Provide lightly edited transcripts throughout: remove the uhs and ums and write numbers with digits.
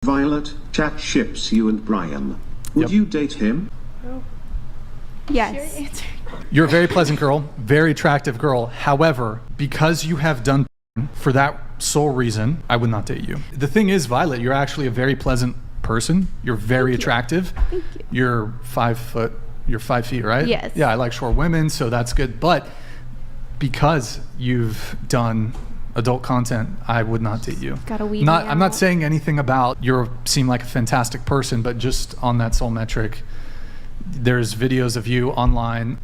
Violet, chat ships you and Brian. Would you date him? Yes. You're a very pleasant girl, very attractive girl. However, because you have done for that sole reason, I would not date you. The thing is, Violet, you're actually a very pleasant person. You're very attractive. Thank you. You're 5 feet, right? Yes. Yeah, I like short women, so that's good. But because you've done adult content, I would not date you. Gotta weed me I'm not out. saying anything about you seem like a fantastic person, but just on that sole metric, there's videos of you online.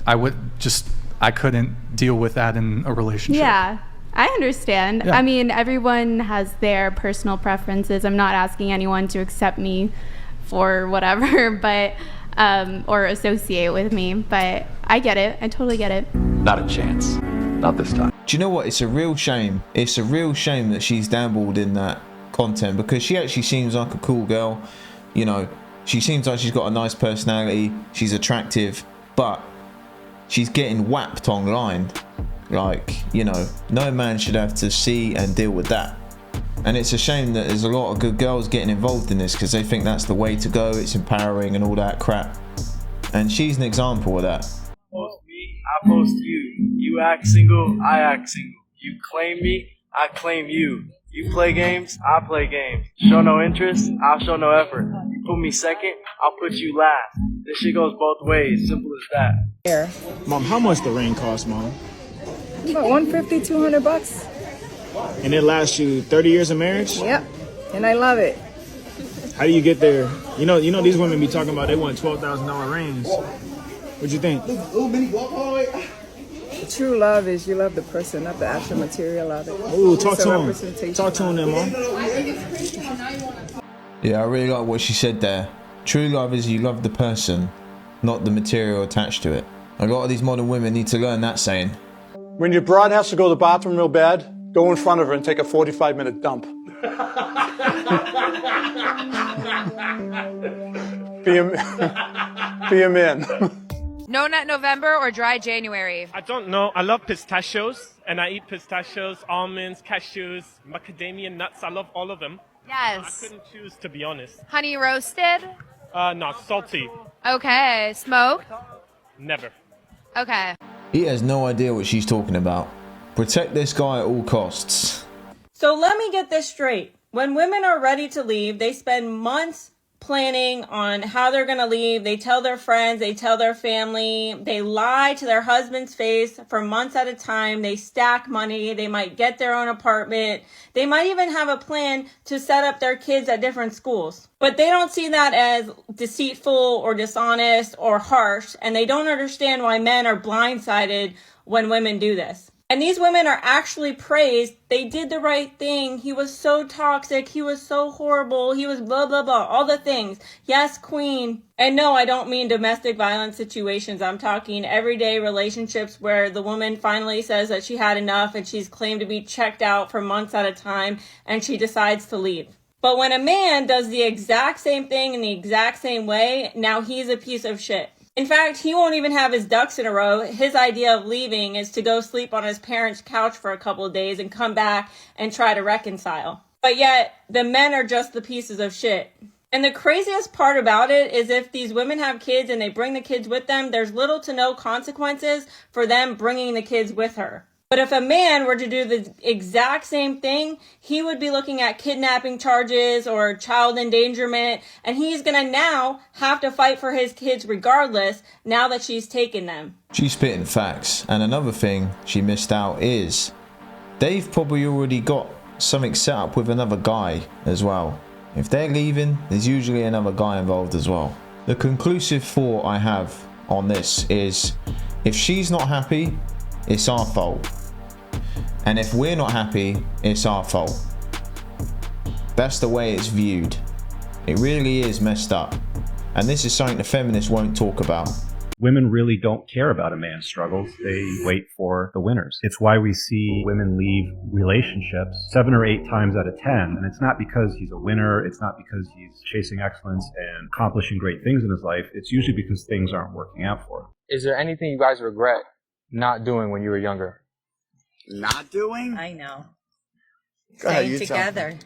I couldn't deal with that in a relationship. Yeah, I understand. Yeah. I mean, everyone has their personal preferences. I'm not asking anyone to accept me for whatever, but or associate with me, but I get it. I totally get it. Not a chance. Not this time. Do you know what? It's a real shame. It's a real shame that she's dabbled in that content, because she actually seems like a cool girl. You know, she seems like she's got a nice personality. She's attractive, but she's getting whapped online. Like, you know, no man should have to see and deal with that. And it's a shame that there's a lot of good girls getting involved in this because they think that's the way to go. It's empowering and all that crap. And she's an example of that. Post me, I post you. You act single, I act single. You claim me, I claim you. You play games, I play games. Show no interest, I'll show no effort. You put me second, I'll put you last. This shit goes both ways, simple as that. Here. Mom, how much the ring cost, Mom? About $150, $200. And it lasts you 30 years of marriage? Yep. And I love it. How do you get there? You know these women be talking about they want $12,000 rings. What'd you think? True love is you love the person, not the actual material of it. Ooh, It's talk a to him. representation Talk to him then, Mom. Yeah, I really like what she said there. True love is you love the person, not the material attached to it. A lot of these modern women need to learn that saying. When your broad has to go to the bathroom real bad, go in front of her and take a 45-minute dump. Be a man. No Nut November or Dry January? I don't know. I love pistachios, and I eat pistachios, almonds, cashews, macadamia nuts. I love all of them. Yes. I couldn't choose, to be honest. Honey roasted? Not salty. Okay. Smoked? Never. Okay. He has no idea what she's talking about. Protect this guy at all costs. So let me get this straight. When women are ready to leave, they spend months planning on how they're going to leave. They tell their friends, they tell their family, they lie to their husband's face for months at a time. They stack money. They might get their own apartment. They might even have a plan to set up their kids at different schools. But they don't see that as deceitful or dishonest or harsh, and they don't understand why men are blindsided when women do this. And these women are actually praised. They did the right thing. He was so toxic. He was so horrible. He was blah, blah, blah. All the things. Yes, queen. And no, I don't mean domestic violence situations. I'm talking everyday relationships where the woman finally says that she had enough and she's claimed to be checked out for months at a time and she decides to leave. But when a man does the exact same thing in the exact same way, now he's a piece of shit. In fact, he won't even have his ducks in a row. His idea of leaving is to go sleep on his parents' couch for a couple of days and come back and try to reconcile. But yet, the men are just the pieces of shit. And the craziest part about it is if these women have kids and they bring the kids with them, there's little to no consequences for them bringing the kids with her. But if a man were to do the exact same thing, he would be looking at kidnapping charges or child endangerment, and he's going to now have to fight for his kids regardless now that she's taken them. She's spitting facts. And another thing she missed out is they've probably already got something set up with another guy as well. If they're leaving, there's usually another guy involved as well. The conclusive thought I have on this is if she's not happy, it's our fault. And if we're not happy, it's our fault. That's the way it's viewed. It really is messed up. And this is something the feminists won't talk about. Women really don't care about a man's struggles. They wait for the winners. It's why we see women leave relationships 7 or 8 times out of 10. And it's not because he's a winner. It's not because he's chasing excellence and accomplishing great things in his life. It's usually because things aren't working out for him. Is there anything you guys regret not doing when you were younger? Not doing? I know. Go ahead, Staying you together.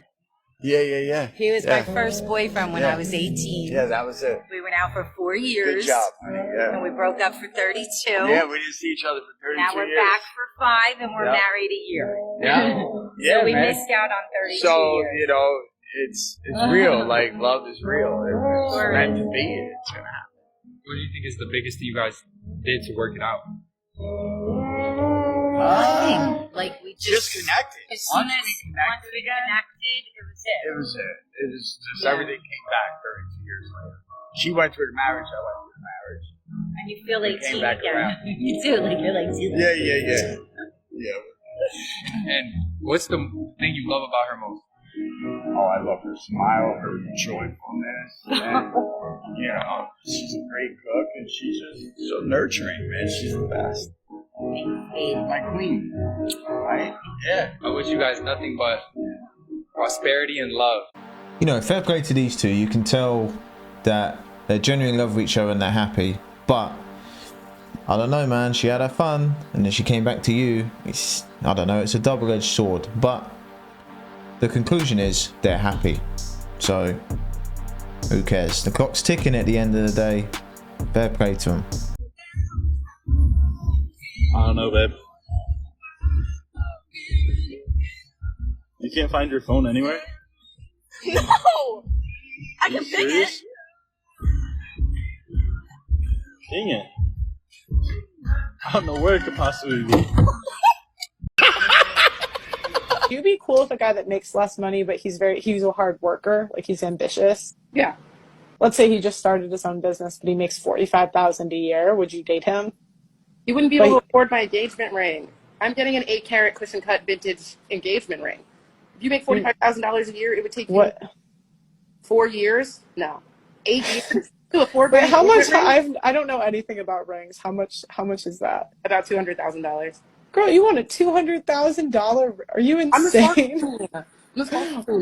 Yeah. He was my first boyfriend when I was 18. Yeah, that was it. We went out for 4 years. Good job, honey. Yeah. And we broke up for 32. Yeah, we didn't see each other for 32 Now we're years. back for 5 and we're Yep. married a year. Yeah. So we man. missed out on 32 So, years. you know, it's real. Like, love is real. If it's meant to be, it's going to happen. What do you think is the biggest thing you guys did to work it out? Like we Just connected. As soon as Once we once we connected, it was it. It was it. It was just everything came back 32 years later. She went through the marriage, I went through the marriage. And you feel like We came teen back again. around. You do, like you're like teen. Yeah. And what's the thing you love about her most? Oh, I love her smile, her joyfulness, and, you know, she's a great cook, and she's just so nurturing, man. She's the best. My queen, right? Yeah. I wish you guys nothing but prosperity and love. You know, fair play to these two. You can tell that they're genuinely in love with each other and they're happy. But I don't know, man. She had her fun, and then she came back to you. I don't know. It's a double-edged sword. But the conclusion is they're happy. So who cares? The clock's ticking at the end of the day. Fair play to them. I don't know, babe. You can't find your phone anywhere? No! I can pick it. Dang it. I don't know where it could possibly be. You'd be cool with a guy that makes less money, but he's a hard worker, like he's ambitious. Yeah. Let's say he just started his own business, but he makes $45,000 a year. Would you date him? You wouldn't be able to afford my engagement ring. I'm getting an 8-carat cushion cut vintage engagement ring. If you make $45,000 a year, it would take you 4 years? No. 8 years to afford my Wait, how much? engagement ring? I don't know anything about rings. How much is that? About $200,000. Girl, you want a $200,000? Are you insane?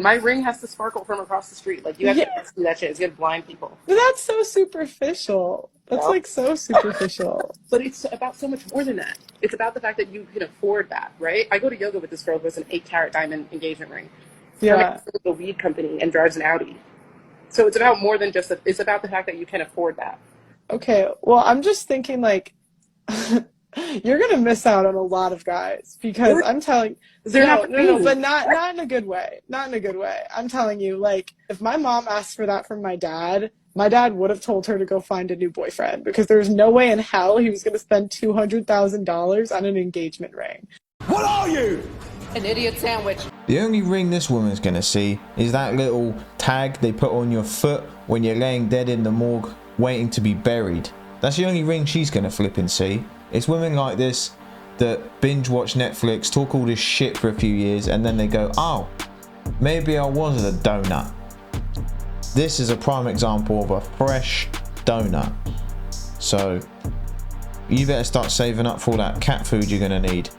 My ring has to sparkle from across the street. Like, you have to see that shit. It's gonna blind people. That's so superficial. That's like so superficial. But it's about so much more than that. It's about the fact that you can afford that, right? I go to yoga with this girl who has an 8-carat diamond engagement ring. Yeah. A weed company and drives an Audi. So it's about more than just it's about the fact that you can afford that. Okay, well, I'm just thinking like you're gonna miss out on a lot of guys because I'm telling no, but not in a good way. Not in a good way. I'm telling you, like, if my mom asked for that from my dad would have told her to go find a new boyfriend because there's no way in hell he was gonna spend $200,000 on an engagement ring. What are you? An idiot sandwich. The only ring this woman's gonna see is that little tag they put on your foot when you're laying dead in the morgue waiting to be buried. That's the only ring she's gonna flip and see. It's women like this that binge watch Netflix, talk all this shit for a few years, and then they go, oh, maybe I was a donut. This is a prime example of a fresh donut. So you better start saving up for all that cat food you're gonna need.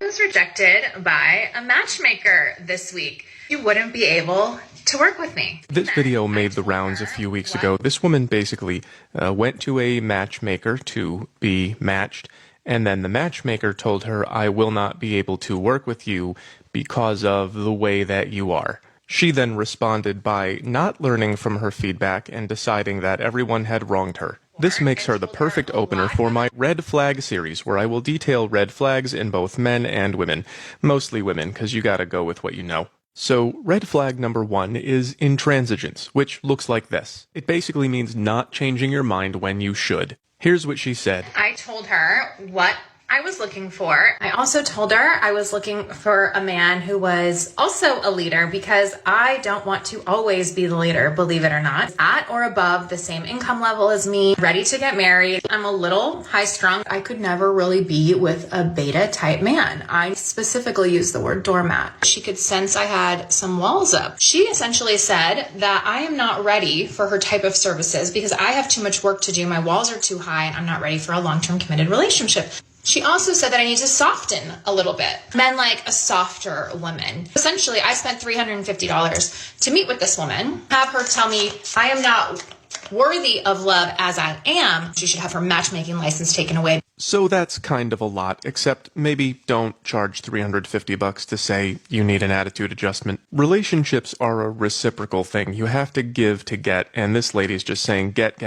I was rejected by a matchmaker this week. You wouldn't be able to work with me. This video made the rounds a few weeks ago. This woman basically went to a matchmaker to be matched, and then the matchmaker told her, I will not be able to work with you because of the way that you are. She then responded by not learning from her feedback and deciding that everyone had wronged her. This makes her the perfect opener for my Red Flag series, where I will detail red flags in both men and women. Mostly women, because you gotta go with what you know. So, red flag number 1 is intransigence, which looks like this. It basically means not changing your mind when you should. Here's what she said. I told her what I was looking for. I also told her I was looking for a man who was also a leader because I don't want to always be the leader, believe it or not. At or above the same income level as me, ready to get married. I'm a little high strung. I could never really be with a beta type man. I specifically used the word doormat. She could sense I had some walls up. She essentially said that I am not ready for her type of services because I have too much work to do. My walls are too high and I'm not ready for a long-term committed relationship. She also said that I need to soften a little bit. Men like a softer woman. Essentially, I spent $350 to meet with this woman, have her tell me I am not worthy of love as I am, she should have her matchmaking license taken away. So that's kind of a lot, except maybe don't charge $350 to say you need an attitude adjustment. Relationships are a reciprocal thing. You have to give to get, and this lady's just saying get.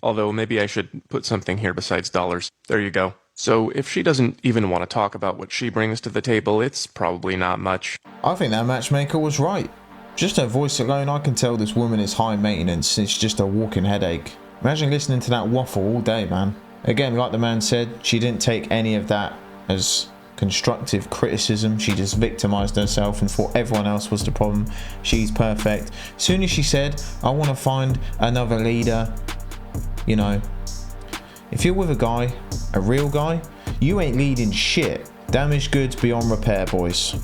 Although maybe I should put something here besides dollars. There you go. So if she doesn't even want to talk about what she brings to the table, it's probably not much. I think that matchmaker was right. Just her voice alone, I can tell this woman is high maintenance. It's just a walking headache. Imagine listening to that waffle all day, man. Again, like the man said, she didn't take any of that as constructive criticism. She just victimized herself and thought everyone else was the problem. She's perfect. As soon as she said, I want to find another leader, you know, if you're with a guy, a real guy, you ain't leading shit. Damaged goods beyond repair, boys.